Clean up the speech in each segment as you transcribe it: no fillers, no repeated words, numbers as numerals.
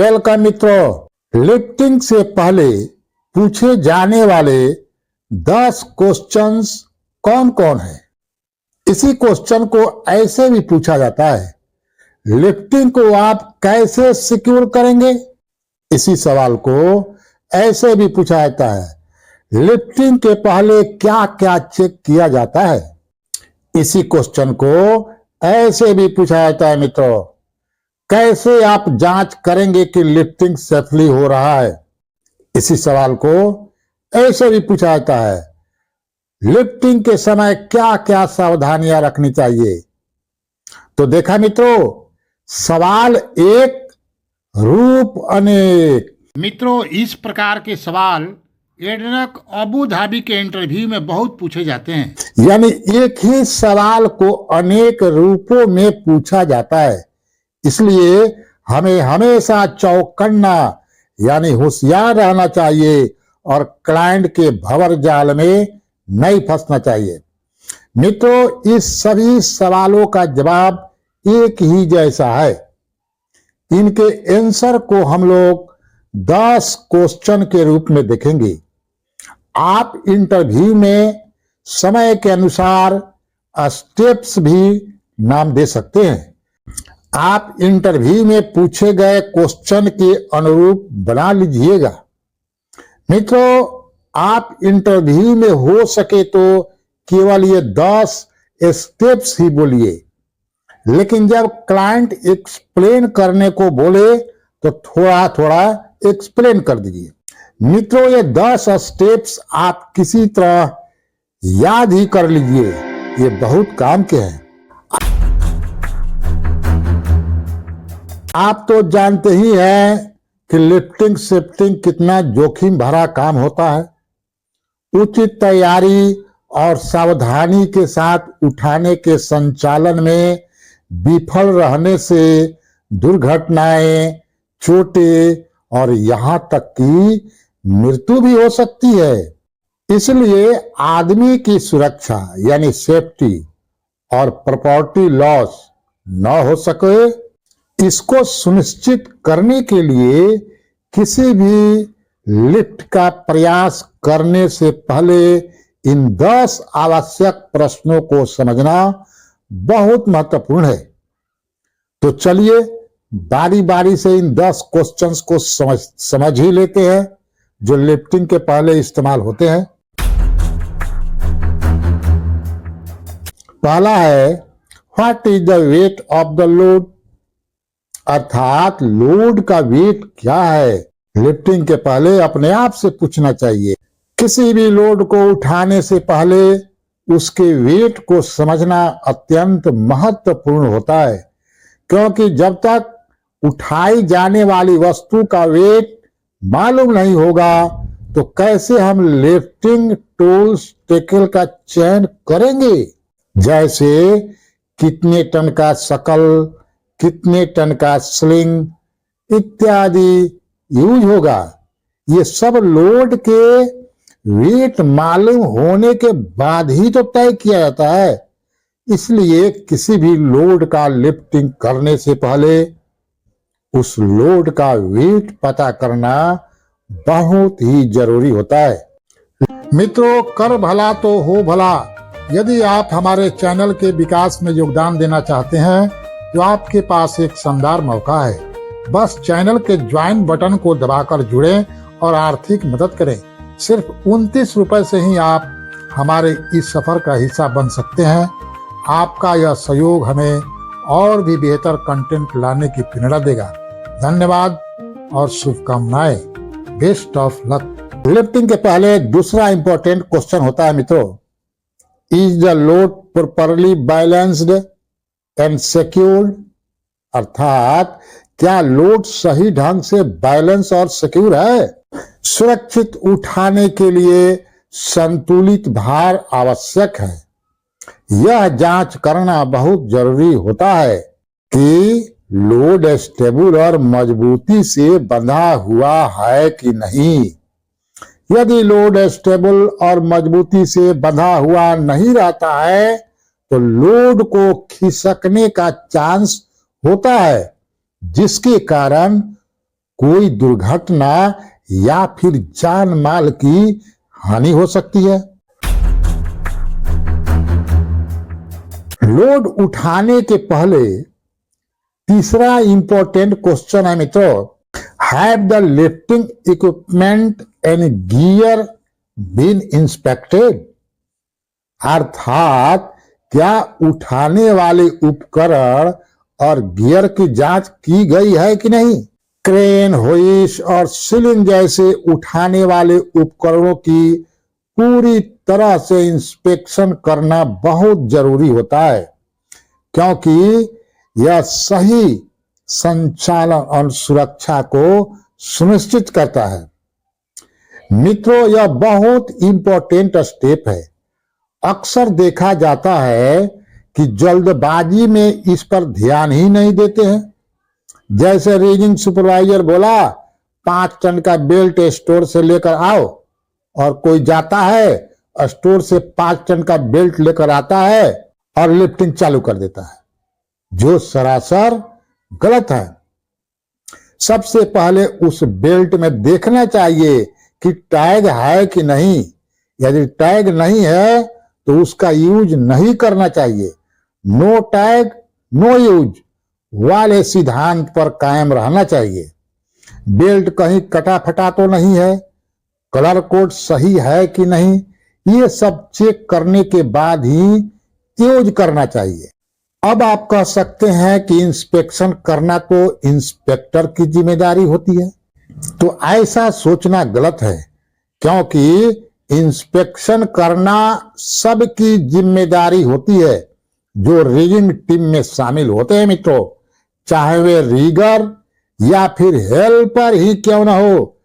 Welcome मित्रों, lifting से पहले पूछे जाने वाले 10 क्वेश्चंस कौन कौन है। इसी क्वेश्चन को ऐसे भी पूछा जाता है, लिफ्टिंग को आप कैसे सिक्योर करेंगे। इसी सवाल को ऐसे भी पूछा जाता है, लिफ्टिंग के पहले क्या क्या चेक किया जाता है। इसी क्वेश्चन को ऐसे भी पूछा जाता है मित्रों, कैसे आप जांच करेंगे कि लिफ्टिंग सेफली हो रहा है। इसी सवाल को ऐसे भी पूछा जाता है, लिफ्टिंग के समय क्या क्या सावधानियां रखनी चाहिए। तो देखा मित्रों, सवाल एक, रूप अनेक। मित्रों, इस प्रकार के सवाल एडनक अबू धाबी के इंटरव्यू में बहुत पूछे जाते हैं। यानी एक ही सवाल को अनेक रूपों में पूछा जाता है, इसलिए हमें हमेशा चौकन्ना यानी होशियार रहना चाहिए और क्लाइंट के भंवर जाल में नहीं फंसना चाहिए। मित्रों, इस सभी सवालों का जवाब एक ही जैसा है। इनके आंसर को हम लोग 10 क्वेश्चन के रूप में देखेंगे। आप इंटरव्यू में समय के अनुसार स्टेप्स भी नाम दे सकते हैं। आप इंटरव्यू में पूछे गए क्वेश्चन के अनुरूप बना लीजिएगा। मित्रों, आप इंटरव्यू में हो सके तो केवल ये 10 स्टेप्स ही बोलिए, लेकिन जब क्लाइंट एक्सप्लेन करने को बोले तो थोड़ा थोड़ा एक्सप्लेन कर दीजिए। मित्रों, ये 10 स्टेप्स आप किसी तरह याद ही कर लीजिए, ये बहुत काम के हैं। आप तो जानते ही हैं कि लिफ्टिंग शिफ्टिंग कितना जोखिम भरा काम होता है। उचित तैयारी और सावधानी के साथ उठाने के संचालन में विफल रहने से दुर्घटनाएं, चोटें और यहां तक कि मृत्यु भी हो सकती है। इसलिए आदमी की सुरक्षा यानी सेफ्टी और प्रॉपर्टी लॉस न हो सके, इसको सुनिश्चित करने के लिए किसी भी लिफ्ट का प्रयास करने से पहले इन 10 आवश्यक प्रश्नों को समझना बहुत महत्वपूर्ण है। तो चलिए बारी बारी से इन 10 क्वेश्चंस को समझ ही लेते हैं जो लिफ्टिंग के पहले इस्तेमाल होते हैं। पहला है, what is the weight of the load, अर्थात लोड का वेट क्या है। लिफ्टिंग के पहले अपने आप से पूछना चाहिए। किसी भी लोड को उठाने से पहले उसके वेट को समझना अत्यंत महत्वपूर्ण होता है, क्योंकि जब तक उठाई जाने वाली वस्तु का वेट मालूम नहीं होगा तो कैसे हम लिफ्टिंग टूल्स टेकल का चयन करेंगे। जैसे कितने टन का शकल, कितने टन का स्लिंग इत्यादि यूज होगा। ये सब लोड के वेट मालूम होने के बाद ही तो तय किया जाता है। इसलिए किसी भी लोड का लिफ्टिंग करने से पहले उस लोड का वेट पता करना बहुत ही जरूरी होता है। मित्रों, कर भला तो हो भला। यदि आप हमारे चैनल के विकास में योगदान देना चाहते हैं तो आपके पास एक शानदार मौका है। बस चैनल के ज्वाइन बटन को दबाकर जुड़ें और आर्थिक मदद करें। सिर्फ 29 रुपए से ही आप हमारे इस सफर का हिस्सा बन सकते हैं। आपका यह सहयोग हमें और भी बेहतर कंटेंट लाने की प्रेरणा देगा। धन्यवाद और शुभकामनाएं। Best of luck. लिफ्टिंग के पहले दूसरा इंपॉर्टेंट क्वेश्चन होता है मित्रों, is the load properly balanced and secured, अर्थात क्या लोड सही ढंग से बैलेंस और सिक्योर है। सुरक्षित उठाने के लिए संतुलित भार आवश्यक है। यह जांच करना बहुत जरूरी होता है कि लोड स्टेबल और मजबूती से बंधा हुआ है कि नहीं। यदि लोड स्टेबल और मजबूती से बंधा हुआ नहीं रहता है तो लोड को खिसकने का चांस होता है, जिसके कारण कोई दुर्घटना या फिर जान माल की हानि हो सकती है। लोड उठाने के पहले तीसरा इंपॉर्टेंट क्वेश्चन है मित्रों, have the lifting equipment and gear been inspected? अर्थात क्या उठाने वाले उपकरण और गियर की जांच की गई है कि नहीं? क्रेन, होइस्ट और सीलिंग जैसे उठाने वाले उपकरणों की पूरी तरह से इंस्पेक्शन करना बहुत जरूरी होता है, क्योंकि यह सही संचालन और सुरक्षा को सुनिश्चित करता है। मित्रों, यह बहुत इंपॉर्टेंट स्टेप है। अक्सर देखा जाता है कि जल्दबाजी में इस पर ध्यान ही नहीं देते हैं। जैसे रीडिंग सुपरवाइजर बोला 5 टन का बेल्ट स्टोर से लेकर आओ, और कोई जाता है स्टोर से 5 टन का बेल्ट लेकर आता है और लिफ्टिंग चालू कर देता है, जो सरासर गलत है। सबसे पहले उस बेल्ट में देखना चाहिए कि टैग है कि नहीं। यदि टैग नहीं है तो उसका यूज नहीं करना चाहिए। नो टैग नो यूज वाले सिद्धांत पर कायम रहना चाहिए। बेल्ट कहीं कटा फटा तो नहीं है, कलर कोड सही है कि नहीं, ये सब चेक करने के बाद ही यूज करना चाहिए। अब आप कह सकते हैं कि इंस्पेक्शन करना तो इंस्पेक्टर की जिम्मेदारी होती है, तो ऐसा सोचना गलत है, क्योंकि इंस्पेक्शन करना सबकी जिम्मेदारी होती है जो रिगिंग टीम में शामिल होते हैं मित्रों, चाहे वे रीगर या फिर हेल्पर ही क्यों ना हो।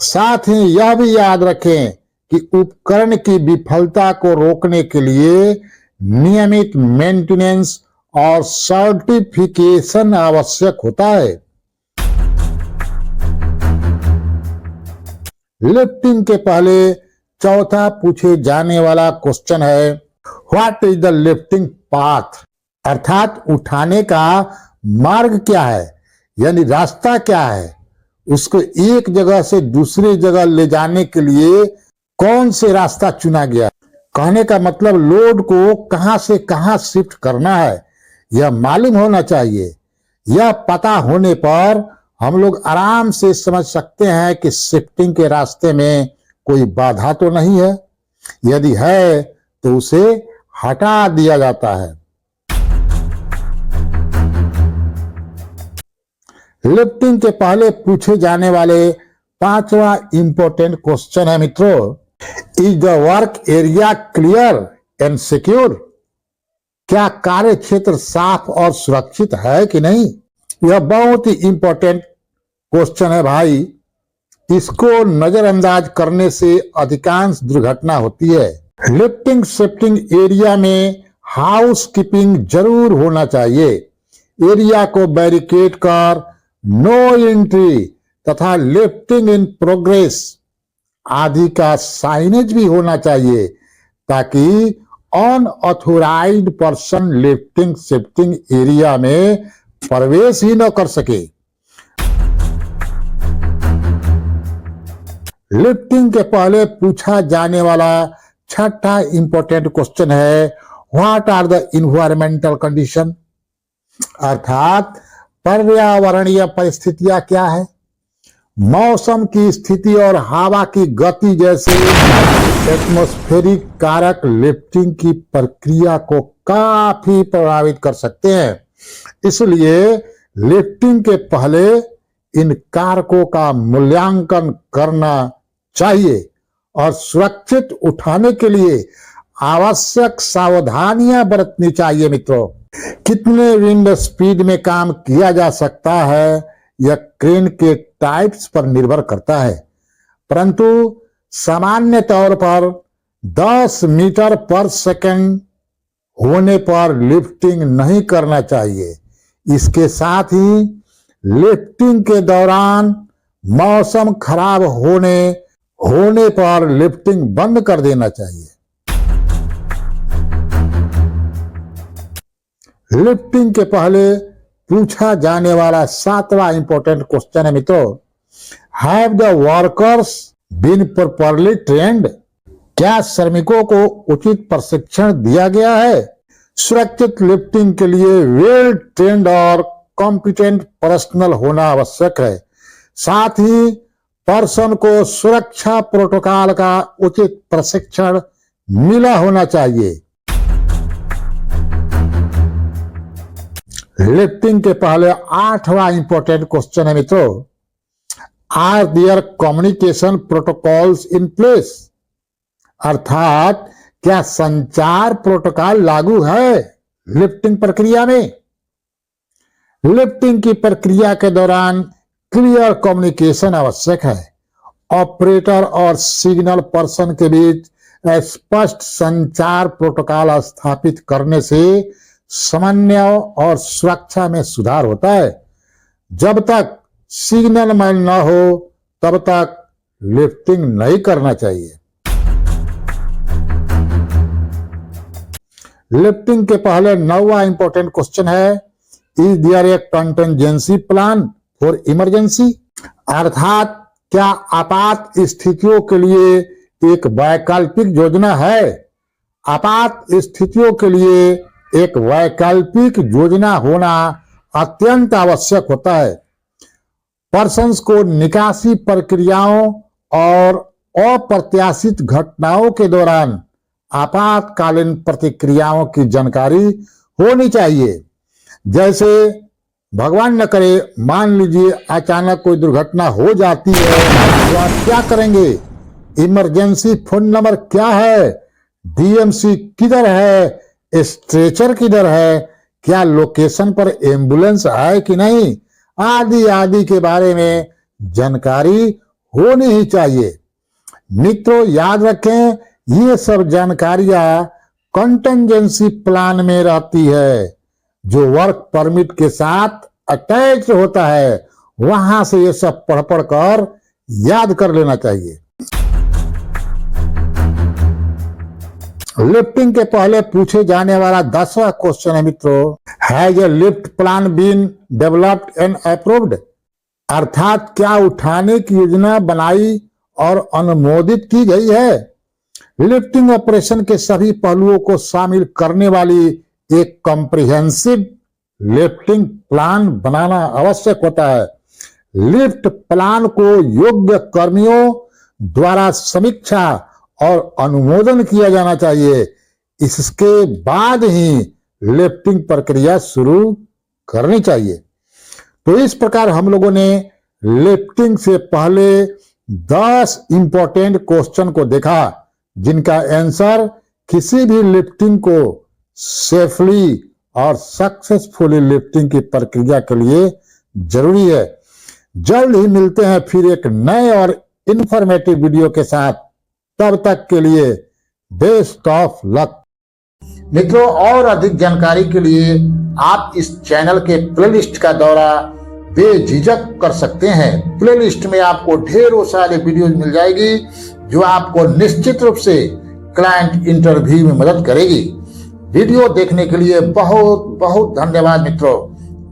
साथ ही यह भी याद रखें कि उपकरण की विफलता को रोकने के लिए नियमित मेंटेनेंस और सर्टिफिकेशन आवश्यक होता है। लिफ्टिंग के पहले चौथा पूछे जाने वाला क्वेश्चन है, what is the lifting path? अर्थात उठाने का मार्ग क्या है, यानी रास्ता क्या है। उसको एक जगह से दूसरी जगह ले जाने के लिए कौन से रास्ता चुना गया। कहने का मतलब लोड को कहां से कहां शिफ्ट करना है, यह मालूम होना चाहिए। यह पता होने पर हम लोग आराम से समझ सकते हैं कि शिफ्टिंग के रास्ते में कोई बाधा तो नहीं है। यदि है तो उसे हटा दिया जाता है। लिफ्टिंग के पहले पूछे जाने वाले पांचवा इंपॉर्टेंट क्वेश्चन है मित्रों, is the work area clear and secure? क्या कार्य क्षेत्र साफ और सुरक्षित है कि नहीं? यह बहुत ही इंपॉर्टेंट क्वेश्चन है भाई। इसको नजरअंदाज करने से अधिकांश दुर्घटना होती है। लिफ्टिंग शिफ्टिंग एरिया में हाउस कीपिंग जरूर होना चाहिए। एरिया को बैरिकेड कर नो एंट्री तथा लिफ्टिंग इन प्रोग्रेस आदि का साइनेज भी होना चाहिए, ताकि unauthorised person lifting shifting area में प्रवेश ही न कर सके। लिफ्टिंग के पहले पूछा जाने वाला छठा इंपॉर्टेंट क्वेश्चन है, what are the environmental condition? अर्थात पर्यावरणीय परिस्थितियां क्या है। मौसम की स्थिति और हवा की गति जैसे एटमॉस्फेरिक कारक लिफ्टिंग की प्रक्रिया को काफी प्रभावित कर सकते हैं। इसलिए लिफ्टिंग के पहले इन कारकों का मूल्यांकन करना चाहिए और सुरक्षित उठाने के लिए आवश्यक सावधानियां बरतनी चाहिए मित्रों। कितने विंड स्पीड में काम किया जा सकता है यह क्रेन के टाइप्स पर निर्भर करता है, परंतु सामान्य तौर पर 10 मीटर पर सेकंड होने पर लिफ्टिंग नहीं करना चाहिए। इसके साथ ही लिफ्टिंग के दौरान मौसम खराब होने पर लिफ्टिंग बंद कर देना चाहिए। लिफ्टिंग के पहले पूछा जाने वाला सातवां इंपॉर्टेंट क्वेश्चन है मित्रों, have the workers been properly trained? क्या श्रमिकों को उचित प्रशिक्षण दिया गया है? सुरक्षित लिफ्टिंग के लिए वेल ट्रेंड और कॉम्पिटेंट पर्सनल होना आवश्यक है। साथ ही पर्सन को सुरक्षा प्रोटोकॉल का उचित प्रशिक्षण मिला होना चाहिए। लिफ्टिंग के पहले 8वां इंपॉर्टेंट क्वेश्चन है मित्रों, are there communication protocols in place? अर्थात क्या संचार प्रोटोकॉल लागू है लिफ्टिंग प्रक्रिया में? लिफ्टिंग की प्रक्रिया के दौरान क्लियर कम्युनिकेशन आवश्यक है। ऑपरेटर और सिग्नल पर्सन के बीच स्पष्ट संचार प्रोटोकॉल स्थापित करने से समन्वय और सुरक्षा में सुधार होता है। जब तक सिग्नल मैन न हो तब तक लिफ्टिंग नहीं करना चाहिए। लिफ्टिंग के पहले 9वां इंपॉर्टेंट क्वेश्चन है, is there a contingency plan for emergency? अर्थात क्या आपात स्थितियों के लिए एक वैकल्पिक योजना है? आपात स्थितियों के लिए एक वैकल्पिक योजना होना अत्यंत आवश्यक होता है। पर्सन्स को निकासी प्रक्रियाओं और अप्रत्याशित घटनाओं के दौरान आपातकालीन प्रतिक्रियाओं की जानकारी होनी चाहिए। जैसे भगवान न करे, मान लीजिए अचानक कोई दुर्घटना हो जाती है तो आप क्या करेंगे? इमरजेंसी फोन नंबर क्या है? डीएमसी किधर है? स्ट्रेचर किधर है? क्या लोकेशन पर एम्बुलेंस है कि नहीं? आदि आदि के बारे में जानकारी होनी ही चाहिए। मित्रों याद रखें, ये सब जानकारियां कंटिजेंसी प्लान में रहती है जो वर्क परमिट के साथ अटैच होता है। वहां से ये सब पढ़ पढ़ कर याद कर लेना चाहिए। लिफ्टिंग के पहले पूछे जाने वाला 10वां क्वेश्चन है मित्रों, has a lift plan been developed and approved? अर्थात क्या उठाने की योजना बनाई और अनुमोदित की गई है? लिफ्टिंग ऑपरेशन के सभी पहलुओं को शामिल करने वाली एक कॉम्प्रिहेंसिव लिफ्टिंग प्लान बनाना आवश्यक होता है। लिफ्ट प्लान को योग्य कर्मियों द्वारा समीक्षा और अनुमोदन किया जाना चाहिए। इसके बाद ही लिफ्टिंग प्रक्रिया शुरू करनी चाहिए। तो इस प्रकार हम लोगों ने लिफ्टिंग से पहले 10 इंपॉर्टेंट क्वेश्चन को देखा जिनका आंसर किसी भी लिफ्टिंग को सेफली और सक्सेसफुली लिफ्टिंग की प्रक्रिया के लिए जरूरी है। जल्द ही मिलते हैं फिर एक नए और इंफॉर्मेटिव वीडियो के साथ। तब तक के लिए बेस्ट ऑफ लक। मित्रों, और अधिक जानकारी के लिए आप इस चैनल के प्लेलिस्ट का दौरा बेझिझक कर सकते हैं। प्लेलिस्ट में आपको ढेरों सारे वीडियोज मिल जाएगी जो आपको निश्चित रूप से क्लाइंट इंटरव्यू में मदद करेगी। वीडियो देखने के लिए बहुत बहुत धन्यवाद मित्रों।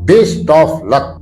Best of luck.